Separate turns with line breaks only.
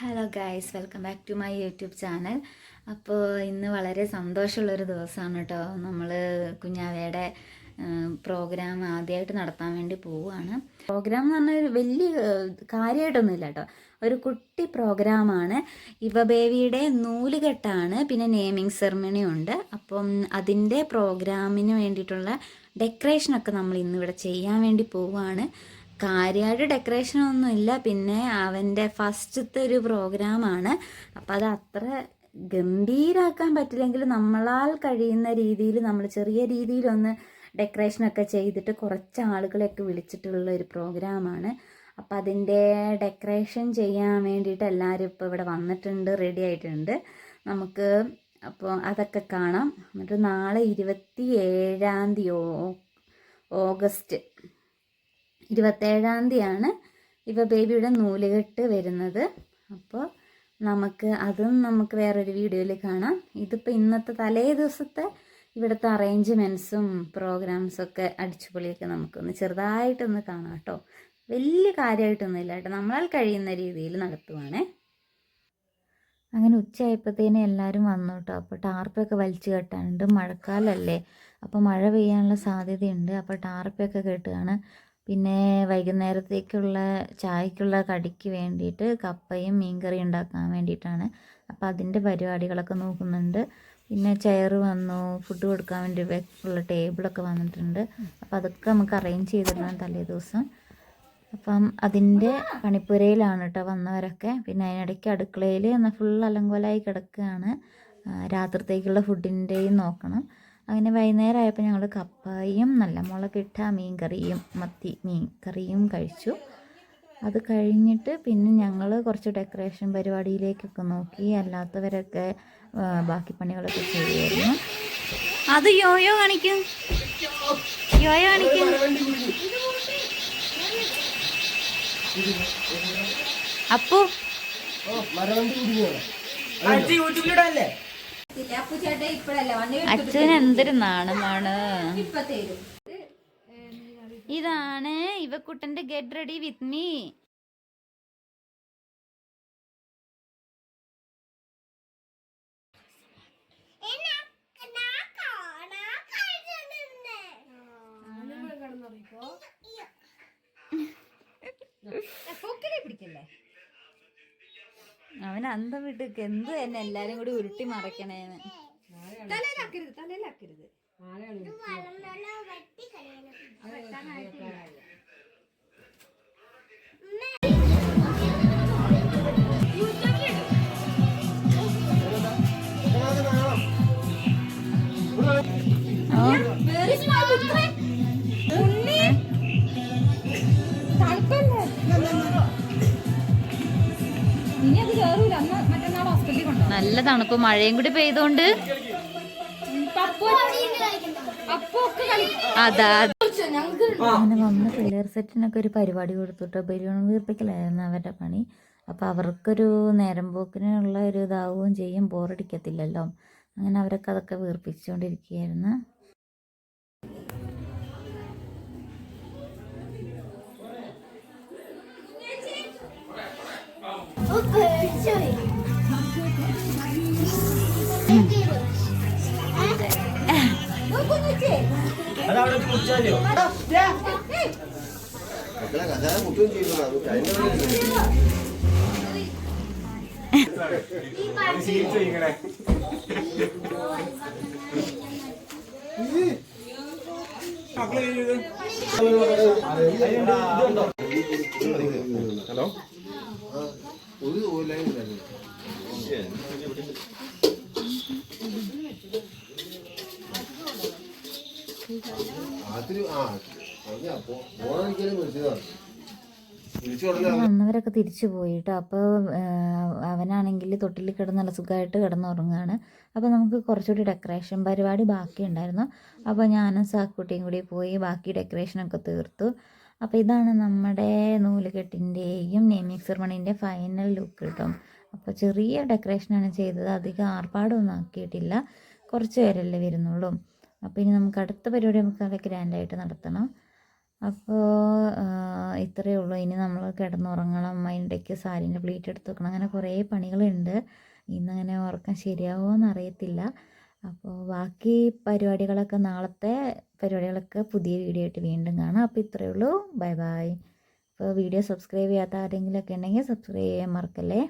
Hello guys, welcome back to my YouTube channel. അപ്പോൾ ഇന്ന് വളരെ സന്തോഷമുള്ളൊരു ദിവസമാണ് കേട്ടോ. നമ്മൾ കുഞ്ഞാവയുടെ പ്രോഗ്രാം ആദ്യമായിട്ട് നടത്താൻ വേണ്ടി പോവുകയാണ്. പ്രോഗ്രാം എന്ന് പറഞ്ഞാൽ വലിയ കാര്യമായിട്ടൊന്നുമില്ല കേട്ടോ, ഒരു കുട്ടി പ്രോഗ്രാമാണ്. ഇവ ബേബിയുടെ നൂലുകെട്ടാണ്, പിന്നെ നെയിമിങ് സെറമണിയും ഉണ്ട്. അപ്പം അതിൻ്റെ പ്രോഗ്രാമിന് വേണ്ടിയിട്ടുള്ള ഡെക്കറേഷനൊക്കെ നമ്മൾ ഇന്നിവിടെ ചെയ്യാൻ വേണ്ടി പോവുകയാണ്. കാര്യമായിട്ട് ഡെക്കറേഷനൊന്നുമില്ല, പിന്നെ അവൻ്റെ ഫസ്റ്റത്തെ ഒരു പ്രോഗ്രാമാണ്. അപ്പം അത് അത്ര ഗംഭീരാക്കാൻ പറ്റില്ലെങ്കിൽ നമ്മളാൽ കഴിയുന്ന രീതിയിൽ നമ്മൾ ചെറിയ രീതിയിലൊന്ന് ഡെക്കറേഷനൊക്കെ ചെയ്തിട്ട് കുറച്ച് ആളുകളെയൊക്കെ വിളിച്ചിട്ടുള്ള ഒരു പ്രോഗ്രാമാണ്. അപ്പം അതിൻ്റെ ഡെക്കറേഷൻ ചെയ്യാൻ വേണ്ടിയിട്ട് എല്ലാവരും ഇപ്പോൾ ഇവിടെ വന്നിട്ടുണ്ട്, റെഡി ആയിട്ടുണ്ട്. നമുക്ക് അപ്പോൾ അതൊക്കെ കാണാം. എന്നിട്ട് നാളെ 27 ഓഗസ്റ്റ് 27 ഇവ ബേബിയുടെ നൂലുകെട്ട് വരുന്നത്. അപ്പോൾ നമുക്ക് വേറൊരു വീഡിയോയിൽ കാണാം. ഇതിപ്പോൾ ഇന്നത്തെ തലേ ദിവസത്തെ ഇവിടുത്തെ അറേഞ്ച്മെൻറ്റ്സും പ്രോഗ്രാംസൊക്കെ അടിച്ചുപൊളിയൊക്കെ നമുക്കൊന്ന് ചെറുതായിട്ടൊന്ന് കാണാം കേട്ടോ. വലിയ കാര്യമായിട്ടൊന്നും ഇല്ല കേട്ടോ, നമ്മളാൽ കഴിയുന്ന രീതിയിൽ നടത്തുവാണേ. അങ്ങനെ ഉച്ചയായപ്പോഴത്തേനും എല്ലാവരും വന്നു കേട്ടോ. അപ്പോൾ ടാർപ്പൊക്കെ വലിച്ചു കെട്ടാനുണ്ട്, മഴക്കാലമല്ലേ, അപ്പോൾ മഴ പെയ്യാനുള്ള സാധ്യതയുണ്ട്. അപ്പോൾ ടാർപ്പൊക്കെ കെട്ടുകയാണ്. പിന്നെ വൈകുന്നേരത്തേക്കുള്ള ചായക്കുള്ള കടിക്ക് വേണ്ടിയിട്ട് കപ്പയും മീൻകറിയും ഉണ്ടാക്കാൻ വേണ്ടിയിട്ടാണ്. അപ്പോൾ അതിൻ്റെ പരിപാടികളൊക്കെ നോക്കുന്നുണ്ട്. പിന്നെ ചെയർ വന്നു, ഫുഡ് കൊടുക്കാൻ വേണ്ടി ഉള്ള ടേബിളൊക്കെ വന്നിട്ടുണ്ട്. അപ്പോൾ അതൊക്കെ നമുക്ക് അറേഞ്ച് ചെയ്തിടണം തലേ ദിവസം. അപ്പം അതിൻ്റെ പണിപ്പുരയിലാണ് കേട്ടോ വന്നവരൊക്കെ. പിന്നെ അതിനിടയ്ക്ക് അടുക്കളയിൽ ഫുൾ അലങ്കോലായി കിടക്കുകയാണ്. രാത്രിത്തേക്കുള്ള ഫുഡിൻ്റെയും നോക്കണം. അങ്ങനെ വൈകുന്നേരം ആയപ്പോൾ ഞങ്ങൾ കപ്പയും നല്ല മുളകിട്ട മീൻ മത്തി മീൻ കറിയും കഴിച്ചു. അത് കഴിഞ്ഞിട്ട് പിന്നെ ഞങ്ങൾ കുറച്ച് ഡെക്കറേഷൻ പരിപാടിയിലേക്കൊക്കെ നോക്കി. അല്ലാത്തവരൊക്കെ ബാക്കി പണികളൊക്കെ ചെയ്യുമായിരുന്നു. അത് യോയോ കാണിക്കും. അപ്പു അച്ഛൻ എന്തൊരു നാണമാണ്. ഇതാണ് ഇവക്കുട്ടന്റെ ഗെറ്റ് റെഡി വിത്ത് മീ. പിടിക്കല്ലേ അവൻ അന്തം വിട്ട് എന്ത് തന്നെ എല്ലാരും കൂടി ഉരുട്ടി മറക്കണേന്ന്. തലയിലാക്കരുത്. നല്ല തണുപ്പ്, മഴയും കൂടി പെയ്തോണ്ട് അങ്ങനെ വന്ന് പിള്ളേർ സെറ്റിനൊക്കെ ഒരു പരിപാടി കൊടുത്തിട്ടോ. ബലൂൺ വീർപ്പിക്കലായിരുന്നു അവരുടെ പണി. അപ്പം അവർക്കൊരു നേരം പോക്കിനുള്ള ഒരു ഇതാവുകയും ചെയ്യും, ബോറടിക്കത്തില്ലല്ലോ. അങ്ങനെ അവരൊക്കെ അതൊക്കെ വീർപ്പിച്ചുകൊണ്ടിരിക്കുകയായിരുന്നു.
ഹലോ
വന്നവരൊക്കെ തിരിച്ചു പോയിട്ടോ. അപ്പോൾ അവനാണെങ്കിൽ തൊട്ടിൽ കിടന്ന് നല്ല സുഖമായിട്ട് കിടന്നുറങ്ങുകയാണ്. അപ്പോൾ നമുക്ക് കുറച്ചുകൂടി ഡെക്കറേഷൻ പരിപാടി ബാക്കിയുണ്ടായിരുന്നു. അപ്പോൾ ഞാനും സാക്കുട്ടിയും കൂടി പോയി ബാക്കി ഡെക്കറേഷനൊക്കെ തീർത്തു. അപ്പോൾ ഇതാണ് നമ്മുടെ നൂലുകെട്ടിൻ്റെയും നെയിമിങ് സെറമണീൻ്റെ ഫൈനൽ ലുക്ക് കിട്ടും. അപ്പോൾ ചെറിയ ഡെക്കറേഷനാണ് ചെയ്തത്, അധികം ആർഭാടമൊന്നും ആക്കിയിട്ടില്ല, കുറച്ച് പേരല്ലേ വരുന്നുള്ളൂ. അപ്പോൾ ഇനി നമുക്ക് അടുത്ത പരിപാടി നമുക്ക് അത് ഗ്രാൻഡായിട്ട് നടത്തണം. അപ്പോൾ ഇത്രയേ ഉള്ളൂ. ഇനി നമ്മൾ കിടന്നുറങ്ങണം, അതിൻ്റെക്ക് സാരീൻ്റെ പ്ലീറ്റ് എടുത്ത് വെക്കണം, അങ്ങനെ കുറേ പണികളുണ്ട്. ഇന്നങ്ങനെ ഉറക്കം ശരിയാവുമോ എന്നറിയത്തില്ല. അപ്പോൾ ബാക്കി പരിപാടികളൊക്കെ, നാളത്തെ പരിപാടികളൊക്കെ പുതിയ വീഡിയോ ആയിട്ട് വീണ്ടും കാണാം. അപ്പോൾ ഇത്രയേ ഉള്ളൂ. Bye bye. അപ്പോൾ വീഡിയോ സബ്സ്ക്രൈബ് ചെയ്യാത്ത ആരെങ്കിലുമൊക്കെ ഉണ്ടെങ്കിൽ സബ്സ്ക്രൈബ് ചെയ്യാൻ മറക്കല്ലേ.